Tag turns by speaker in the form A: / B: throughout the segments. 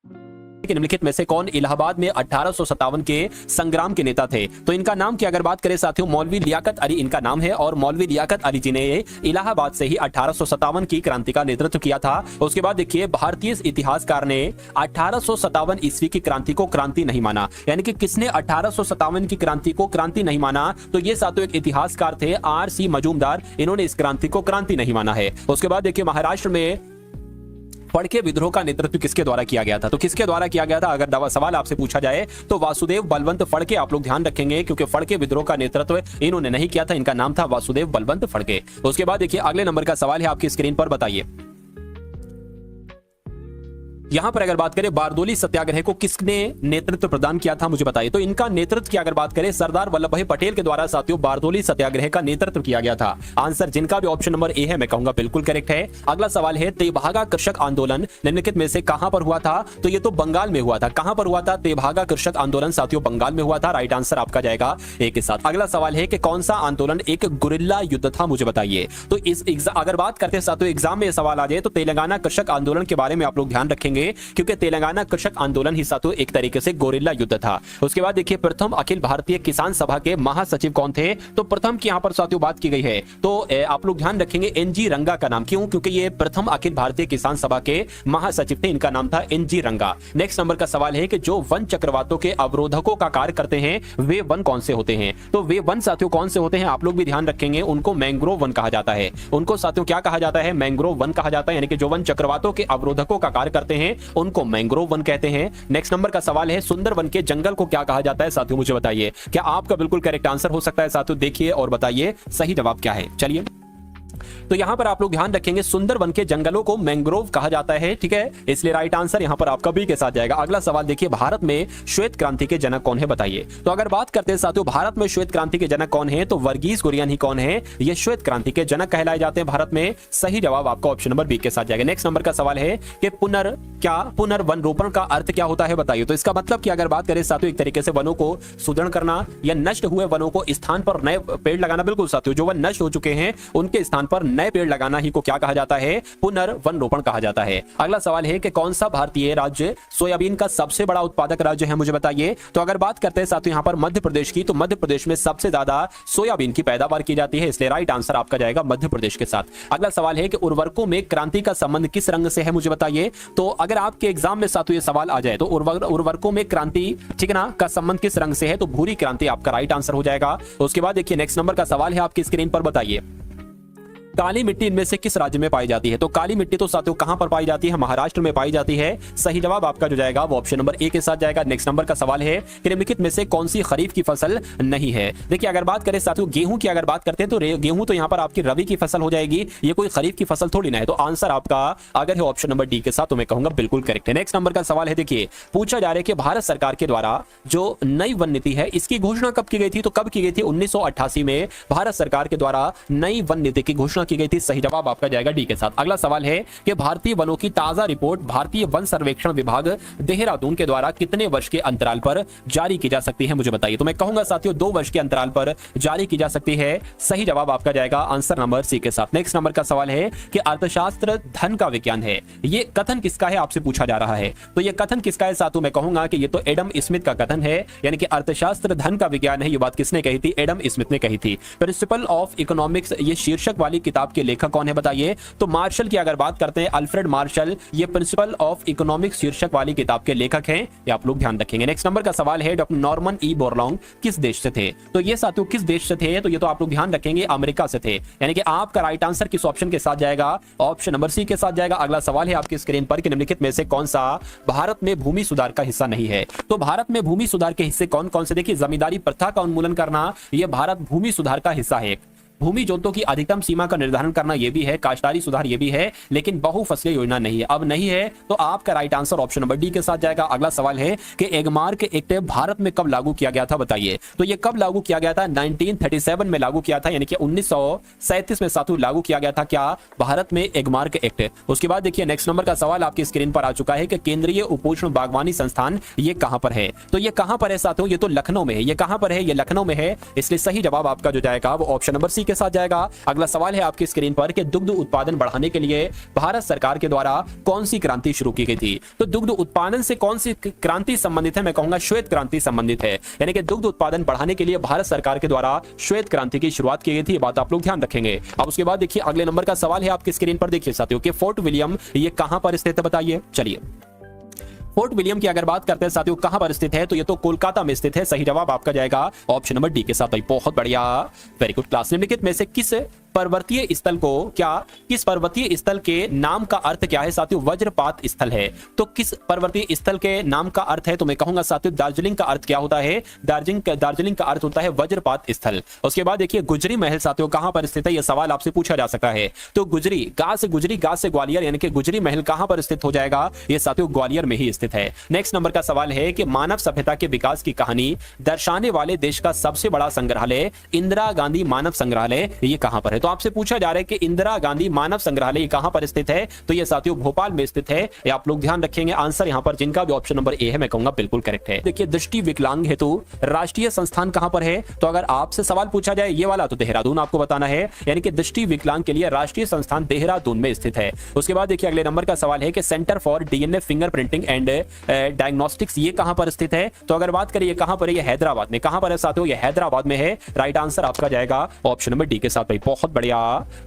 A: कि निम्नलिखित में से कौन इलाहाबाद में 1857 के संग्राम के नेता थे? तो इनका नाम की अगर बात करें साथियों, मौलवी लियाकत अली इनका नाम है और मौलवी लियाकत अली जी ने इलाहाबाद से ही 1857 की क्रांति का नेतृत्व किया था। उसके बाद देखिए, भारतीय इतिहासकार ने 1857 ईस्वी की क्रांति को क्रांति नहीं माना, यानी कि किसने 1857 की क्रांति को क्रांति नहीं माना? तो ये साथियों एक इतिहासकार थे, आर.सी. मजूमदार, इन्होंने इस क्रांति को क्रांति नहीं माना है। उसके बाद देखिए, महाराष्ट्र में फड़के विद्रोह का नेतृत्व किसके द्वारा किया गया था? तो किसके द्वारा किया गया था अगर सवाल आपसे पूछा जाए तो वासुदेव बलवंत फड़के। आप लोग ध्यान रखेंगे क्योंकि फड़के विद्रोह का नेतृत्व इन्होंने नहीं किया था, इनका नाम था वासुदेव बलवंत फड़के। उसके बाद देखिए, अगले नंबर का सवाल है आपकी स्क्रीन पर, बताइए यहां पर अगर बात करें बारदोली सत्याग्रह को किसने नेतृत्व प्रदान किया था, मुझे बताइए। तो इनका नेतृत्व की अगर बात करें सरदार वल्लभ भाई पटेल के द्वारा साथियों बारदोली सत्याग्रह का नेतृत्व किया गया था। आंसर जिनका भी ऑप्शन नंबर ए है मैं कहूंगा बिल्कुल करेक्ट है। अगला सवाल है, तेभागा कृषक आंदोलन निम्नलिखित में से कहां पर हुआ था? तो ये तो बंगाल में हुआ था। कहां पर हुआ था तेभागा कृषक आंदोलन? साथियों बंगाल में हुआ था। राइट आंसर आपका जाएगा ए के साथ। अगला सवाल है कि कौन सा आंदोलन एक गुरिल्ला युद्ध था, मुझे बताइए। तो इस अगर बात करते हैं साथियों एग्जाम में सवाल आ जाए तो तेलंगाना कृषक आंदोलन के बारे में आप लोग ध्यान रखेंगे क्योंकि तेलंगाना कृषक आंदोलन ही साथियों एक तरीके से गोरिल्ला युद्ध था। उसके बाद देखिए, प्रथम अखिल भारतीय किसान सभा के महासचिव कौन थे? तो प्रथम की यहां पर साथियों बात की गई है तो आप लोग ध्यान रखेंगे एन.जी. रंगा का नाम। क्यों? क्योंकि ये प्रथम अखिल भारतीय किसान सभा के महासचिव थे, इनका नाम था एन.जी. रंगा। नेक्स्ट नंबर का सवाल है कि जो वन चक्रवातों के अवरोधकों का कार्य करते हैं वे वन कौन से होते हैं? तो वे वन साथियों कौन से होते हैं आप लोग भी ध्यान रखेंगे, उनको मैंग्रोव वन कहा जाता है। उनको साथियों क्या कहा जाता है? मैंग्रोव वन कहा जाता है, यानी कि जो वन चक्रवातों के अवरोधकों का कार्य करते हैं उनको मैंग्रोव वन कहते हैं। नेक्स्ट नंबर का सवाल है, सुंदरवन के जंगल को क्या कहा जाता है? साथियों मुझे बताइए, क्या आपका बिल्कुल करेक्ट आंसर हो सकता है? साथियों देखिए और बताइए सही जवाब क्या है। चलिए, तो यहां पर आप लोग ध्यान रखेंगे सुंदरवन के जंगलों को मैंग्रोव कहा जाता है, ठीक है, इसलिए राइट आंसर यहां पर आपका बी के साथ जाएगा। अगला सवाल देखिए, भारत में श्वेत क्रांति के जनक कौन है, बताइए। तो अगर बात करते हैं साथियों भारत में श्वेत क्रांति के जनक कौन है, तो वर्गीस कुरियन ही कौन है, ये श्वेत क्रांति के जनक कहलाए जाते हैं भारत में। सही जवाब आपका ऑप्शन नंबर बी के साथ जाएगा। नेक्स्ट नंबर का सवाल है कि पुनर्वन रोपण का अर्थ क्या होता है, बताइए। तो इसका मतलब कि अगर बात करें साथियों एक तरीके से वनों को सुदृढ़ करना या नष्ट हुए वनों को स्थान पर नए पेड़ लगाना। बिल्कुल साथियों, जो वन नष्ट हो चुके हैं उनके स्थान पर नए पेड़ लगाना ही को क्या कहा जाता है? पुनर्वन रोपण कहा जाता है। अगला सवाल है कि कौन सा भारतीय राज्य सोयाबीन का सबसे बड़ा उत्पादक राज्य है, मुझे बताइए। तो अगर बात करते हैं साथियों यहां पर मध्य प्रदेश की, तो मध्य प्रदेश में सबसे ज्यादा सोयाबीन की पैदावार की जाती है, इसलिए राइट आंसर आपका जाएगा मध्य प्रदेश के साथ। अगला सवाल है कि उर्वरकों में क्रांति का संबंध किस रंग से है, मुझे बताइए। तो अगर आपके एग्जाम में साथियों ये सवाल आ जाए तो उर्वरकों में क्रांति, ठीक है ना, का संबंध किस रंग से है, तो भूरी क्रांति आपका राइट आंसर हो जाएगा। उसके बाद देखिए नेक्स्ट नंबर का सवाल है आपकी स्क्रीन पर, बताइए काली मिट्टी इनमें से किस राज्य में पाई जाती है। तो काली मिट्टी तो साथियों कहां पर पाई जाती है? महाराष्ट्र में पाई जाती है। सही जवाब आपका जो जाएगा वो ऑप्शन नंबर ए के साथ जाएगा। नेक्स्ट नंबर का सवाल है कि निम्नलिखित में से कौन सी खरीफ की फसल नहीं है। देखिए अगर बात करें साथियों गेहूं की अगर बात करते हैं तो गेहूं तो यहां पर आपकी रबी की फसल हो जाएगी, ये कोई खरीफ की फसल थोड़ी ना है। तो आंसर आपका अगर है ऑप्शन नंबर डी के साथ तो मैं कहूंगा बिल्कुल करेक्ट है। नेक्स्ट नंबर का सवाल है, देखिए पूछा जा रहा है कि भारत सरकार के द्वारा जो नई वन नीति है इसकी घोषणा कब की गई थी। तो कब की गई थी? 1988 में भारत सरकार के द्वारा नई वन नीति की घोषणा की गई थी। सही जवाब आपका जाएगा डी के साथ। अगला सवाल है कि भारतीय वनों की ताजा रिपोर्ट भारतीय वन सर्वेक्षण विभाग देहरादून के द्वारा कितने वर्ष के अंतराल पर जारी की जा सकती है, मुझे बताइए। तो मैं कहूंगा साथियों 2 वर्ष के अंतराल पर जारी की जा सकती है। सही जवाब आपका जाएगा आंसर नंबर सी के साथ। नेक्स्ट नंबर का सवाल है कि अर्थशास्त्र धन का विज्ञान है, ये कथन किसका है आपसे पूछा जा रहा है। तो ये कथन किसका है साथियों? मैं कहूंगा कि ये तो एडम स्मिथ का कथन है, यानी कि अर्थशास्त्र धन का विज्ञान है। ये बात किसने कही थी? एडम स्मिथ ने कही थी। प्रिंसिपल ऑफ इकोनॉमिक्स ये शीर्षक वाली किताब के लेखक कौन है, बताइए। तो मार्शल की अगर बात करते हैं, अल्फ्रेड मार्शल ये प्रिंसिपल ऑफ इकोनॉमिक्स शीर्षक वाली किताब के लेखक हैं, ये आप लोग ध्यान रखेंगे। नेक्स्ट नंबर का सवाल है डॉक्टर नॉर्मन ई बोरलॉन्ग किस देश से थे। तो ये साथियों किस देश से थे? तो ये तो आप लोग ध्यान रखेंगे अमेरिका से थे, यानी कि आपका राइट आंसर किस ऑप्शन के साथ जाएगा? ऑप्शन नंबर सी के साथ जाएगा। अगला सवाल है आपकी स्क्रीन पर कि निम्नलिखित में से कौन सा भारत में भूमि सुधार का हिस्सा नहीं है। तो भारत में भूमि सुधार के हिस्से कौन कौन से? देखिए जमींदारी प्रथा का उन्मूलन करना यह भारत भूमि सुधार का हिस्सा है। भूमि जोतों की अधिकतम सीमा का निर्धारण करना यह भी है, काश्तकारी सुधार यह भी है, लेकिन बहुफसलीय योजना नहीं है। अब नहीं है तो आपका right answer option number D के साथ जाएगा। अगला सवाल है कि एगमार्क एक्ट भारत में कब लागू किया गया था, बताइए। तो यह कब लागू किया गया था? 1937 में लागू किया था, यानी कि 1937 में साथियों लागू किया गया था क्या भारत में एगमार्क एक्ट। उसके बाद देखिए नेक्स्ट नंबर का सवाल आपकी स्क्रीन पर आ चुका है कि केंद्रीय उपोष्ण बागवानी संस्थान ये कहां पर है। तो ये कहां पर है साथियों? ये तो लखनऊ में है। ये कहां पर है? ये लखनऊ में है, इसलिए सही जवाब आपका जो जाएगा वो ऑप्शन नंबर सी के साथ जाएगा। अगला सवाल है आपकी स्क्रीन पर कि दुग्ध उत्पादन बढ़ाने के लिए भारत सरकार के द्वारा कौन सी क्रांति शुरू की गई थी। तो दुग्ध उत्पादन से कौन सी क्रांति संबंधित है, मैं कहूंगा श्वेत क्रांति संबंधित है, यानी कि दुग्ध उत्पादन बढ़ाने के लिए भारत सरकार के द्वारा श्वेत क्रांति की शुरुआत की गई थी। बात आप लोग ध्यान रखेंगे। अब उसके बाद देखिए अगले नंबर का सवाल है आपकी स्क्रीन पर, देखिए साथियों कि फोर्ट विलियम ये कहां पर स्थित है बताइए। चलिए फोर्ट विलियम की अगर बात करते हैं साथियों कहां पर स्थित है, तो ये तो कोलकाता में स्थित है। सही जवाब आपका जाएगा ऑप्शन नंबर डी के साथ। भाई बहुत बढ़िया, वेरी गुड क्लास। निम्नलिखित में से किस पर्वतीय स्थल को किस पर्वतीय स्थल के नाम का अर्थ क्या है साथियों, वज्रपात स्थल है। तो किस पर्वतीय स्थल के नाम का अर्थ है, तो मैं कहूंगा साथियों दार्जिलिंग का अर्थ क्या होता है, दार्जिलिंग का अर्थ होता है वज्रपात स्थल। उसके बाद देखिए गुजरी महल साथियों कहां पर स्थित है, यह सवाल आपसे पूछा जा सकता है। तो गुजरी गा से ग्वालियर, यानी कि गुजरी महल कहां पर स्थित हो जाएगा, यह साथियों ग्वालियर में ही स्थित है। नेक्स्ट नंबर का सवाल है कि मानव सभ्यता के विकास की कहानी दर्शाने वाले देश का सबसे बड़ा संग्रहालय इंदिरा गांधी मानव संग्रहालय ये कहां पर है। तो आपसे पूछा जा रहा है कि इंदिरा गांधी मानव संग्रहालय कहां पर स्थित है, तो ये साथियों भोपाल में स्थित है। ये आप लोग ध्यान रखेंगे। आंसर यहां पर जिनका भी ऑप्शन नंबर ए है मैं कहूंगा बिल्कुल करेक्ट है। देखिए दृष्टि विकलांग हेतु राष्ट्रीय संस्थान कहां पर है, तो अगर आपसे सवाल पूछा जाए ये वाला तो देहरादून आपको बताना है, यानी कि दृष्टि विकलांग के लिए राष्ट्रीय संस्थान देहरादून में स्थित है। उसके बाद देखिए अगले नंबर का सवाल है कि centre for DNA finger printing and diagnostics ये कहां पर स्थित है, तो अगर बात करें ये कहां पर है, ये हैदराबाद में। कहां पर है साथियों, ये हैदराबाद में है। राइट आंसर आपका जाएगा ऑप्शन नंबर डी के साथ। भाई बहुत बढ़िया,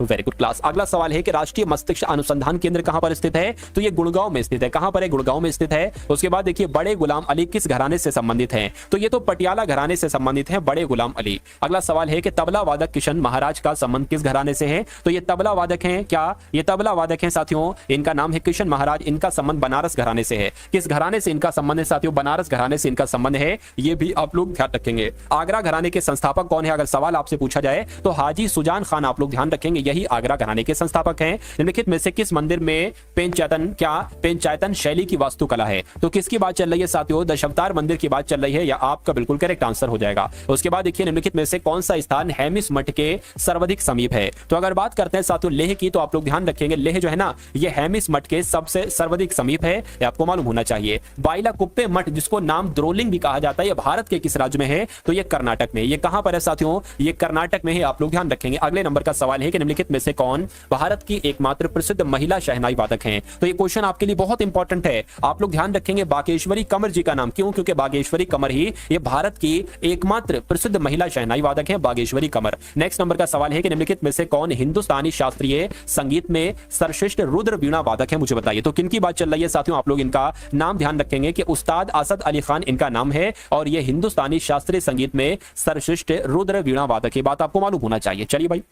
A: वेरी गुड क्लास। अगला सवाल है कि राष्ट्रीय मस्तिष्क अनुसंधान केंद्र कहां पर स्थित है, तो ये गुड़गांव में स्थित है। कहां पर है, गुड़गांव में स्थित है। उसके बाद देखिए बड़े गुलाम अली किस घराने से संबंधित हैं, तो ये तो पटियाला घराने से संबंधित है बड़े गुलाम अली। अगला सवाल है कि तबला वादक किशन महाराज का संबंध किस घराने से है, तो ये तबला वादक हैं क्या, ये तबला वादक हैं साथियों, इनका नाम है किशन महाराज, इनका संबंध बनारस घराने से है। किस घराने से इनका संबंध है साथियों, बनारस घराने से इनका संबंध है, ये भी आप लोग ध्यान रखेंगे। आगरा घराने के संस्थापक कौन है, अगर सवाल आपसे पूछा जाए तो हाजी सुजान खान, आप लोग ध्यान रखेंगे, यही आगरा घराने के संस्थापक हैं। निम्नलिखित में से किस मंदिर में पेंचायतन शैली की वास्तुकला है, तो किसकी बात चल रही है साथियों, दशावतार मंदिर की बात चल रही है, या आपका बिल्कुल करेक्ट आंसर हो जाएगा। उसके बाद देखिए निम्नलिखित में से कौन सा स्थान हेमिस मठ के सर्वाधिक समीप है, तो अगर बात करते हैं साथियों लेह की, तो आप लोग ध्यान रखेंगे लेह जो है ना ये हेमिस मठ के सबसे सर्वाधिक समीप है, ये आपको मालूम होना चाहिए। बाइला कुप्पे मठ जिसको नाम द्रोलिंग भी कहा जाता है, ये भारत के किस राज्य में है, तो ये कर्नाटक में। ये कहां पर है साथियों, ये कर्नाटक में है, आप लोग ध्यान रखेंगे। अगले नंबर का सवाल है कि निम्नलिखित में से कौन भारत की एकमात्र प्रसिद्ध महिला शहनाई वादक हैं, तो ये क्वेश्चन आपके लिए बहुत इंपॉर्टेंट है। आप लोग ध्यान रखेंगे बागेश्वरी कमर जी का नाम, क्यों, क्योंकि बागेश्वरी कमर ही ये भारत की एकमात्र प्रसिद्ध महिला शहनाई वादक है, बागेश्वरी कमर। नेक्स्ट नंबर का सवाल है कि निम्नलिखित में से कौन हिंदुस्तानी शास्त्रीय संगीत में सर्वश्रेष्ठ रुद्र वीणा वादक है, मुझे बताइए। तो किनकी बात चल रही है साथियों, आप लोग इनका नाम ध्यान रखेंगे कि उस्ताद असद अली खान इनका नाम है, और ये हिंदुस्तानी शास्त्रीय संगीत में सर्वश्रेष्ठ रुद्र वीणा वादक की बात आपको मालूम होना चाहिए। चलिए भाई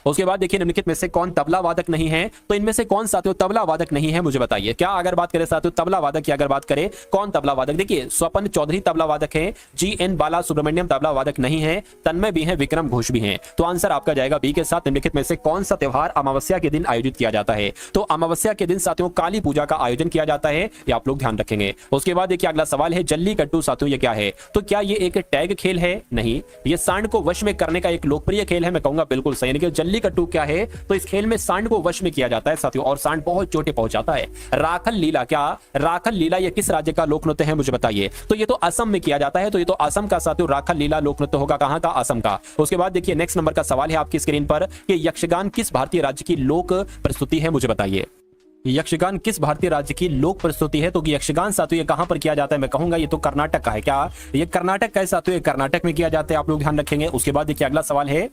A: उसके बाद देखिए निम्नलिखित में से कौन तबला वादक नहीं है, तो इनमें से कौन साथियों तबला वादक नहीं है, मुझे बताइए। क्या अगर बात करें साथियों तबला वादक की अगर बात करें कौन तबला वादक, देखिए स्वपन चौधरी तबला वादक है, GN बाला सुब्रमण्यम तबला वादक नहीं है, तन्मय भी है, विक्रम घोष भी हैं। तो आंसर आपका जाएगा बी के साथ। निम्नलिखित में से कौन सा त्यौहार अमावस्या के दिन आयोजित किया जाता है, तो अमावस्या के दिन साथियों काली पूजा का आयोजन किया जाता है, ये आप लोग ध्यान रखेंगे। उसके बाद देखिए अगला सवाल है जल्लीकट्टू साथियों ये क्या है, तो क्या ये एक टैग खेल है, नहीं, ये सांड को वश में करने का एक लोकप्रिय खेल है, मैं कहूंगा बिल्कुल सही। यानी कि जल्लीकट्टू क्या है, तो इस खेल में सांड को वश में किया जाता है साथियों, और सांड बहुत चोटे पहुंच जाता है। राखल लीला, क्या राखल लीला ये किस राज्य का लोक नृत्य है, मुझे बताइए। तो ये तो असम में किया जाता है, तो ये तो असम का साथियों राखल लीला लोक नृत्य होगा, कहां का, असम का। उसके बाद देखिए नेक्स्ट नंबर का सवाल है आपकी स्क्रीन पर कि यक्षगान किस भारतीय राज्य की लोक प्रस्तुति है, मुझे बताइए। यक्षगान किस भारतीय राज्य की लोक प्रस्तुति है, तो यक्षगान साथियों ये कहां पर किया जाता है, मैं कहूंगा ये तो कर्नाटक का है। क्या ये कर्नाटक का है साथियों, ये कर्नाटक में किया जाता है, आप लोग ध्यान रखेंगे। उसके बाद देखिए अगला सवाल है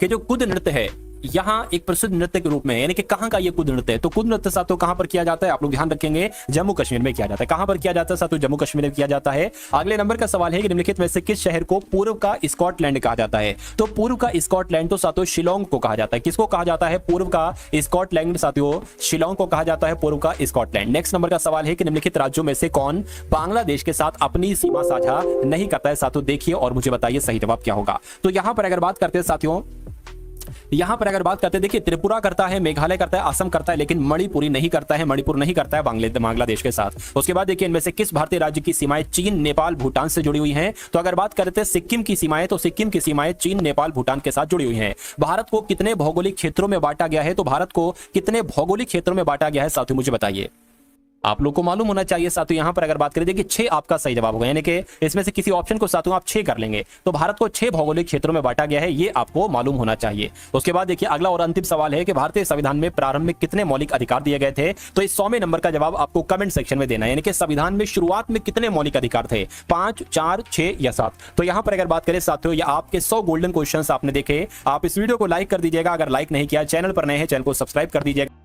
A: कि जो कुद नृत्य है यहाँ एक प्रसिद्ध नृत्य के रूप में, यानी कि कहां का ये कुद नृत्य है, तो कुद नृत्य साथियों कहां पर किया जाता है, आप लोग ध्यान रखेंगे जम्मू कश्मीर में किया जाता है। कहां पर किया जाता है साथियों, जम्मू कश्मीर में किया जाता है। अगले नंबर का सवाल है कि निम्नलिखित में से किस शहर को पूर्व का स्कॉटलैंड कहा जाता है, तो पूर्व का स्कॉटलैंड तो साथियों शिलोंग को कहा जाता है। किसको कहा जाता है, पूर्व का स्कॉटलैंड साथियों शिलोंग को कहा जाता है, पूर्व का स्कॉटलैंड। नेक्स्ट नंबर का सवाल है कि निम्नलिखित राज्यों में से कौन बांग्लादेश के साथ अपनी सीमा साझा नहीं करता है साथियों, देखिए और मुझे बताइए सही जवाब क्या होगा। तो यहां पर अगर बात करते हैं साथियों, यहां पर अगर बात करते हैं देखिए त्रिपुरा करता है, मेघालय करता है, असम करता है, लेकिन मणिपुर नहीं करता है, मणिपुर नहीं करता है बांग्लादेश के साथ। उसके बाद देखिए इनमें से किस भारतीय राज्य की सीमाएं चीन, नेपाल, भूटान से जुड़ी हुई हैं, तो अगर बात करते हैं सिक्किम की सीमाएं, तो सिक्किम की सीमाएं चीन, नेपाल, भूटान के साथ जुड़ी हुई हैं। भारत को कितने भौगोलिक क्षेत्रों में बांटा गया है, तो भारत को कितने भौगोलिक क्षेत्रों में बांटा गया है साथियों, मुझे बताइए। आप लोग को मालूम होना चाहिए साथियों। यहाँ पर अगर बात करें देखिए 6 आपका सही जवाब होगा, यानी कि इसमें से किसी ऑप्शन को साथियों आप 6 कर लेंगे। तो भारत को 6 भौगोलिक क्षेत्रों में बांटा गया है, ये आपको मालूम होना चाहिए। उसके बाद देखिए अगला और अंतिम सवाल है कि भारतीय संविधान में प्रारंभ में कितने मौलिक अधिकार दिए गए थे। तो इस 100वें नंबर का जवाब आपको कमेंट सेक्शन में देना है, यानी कि संविधान में शुरुआत में कितने मौलिक अधिकार थे, 5, 4, 6 या 7। तो यहाँ पर अगर बात करें साथियों, ये आपके 100 गोल्डन क्वेश्चंस आपने देखे। आप इस वीडियो को लाइक कर दीजिएगा, अगर लाइक नहीं किया, चैनल पर नए हैं चैनल को सब्सक्राइब कर दीजिएगा।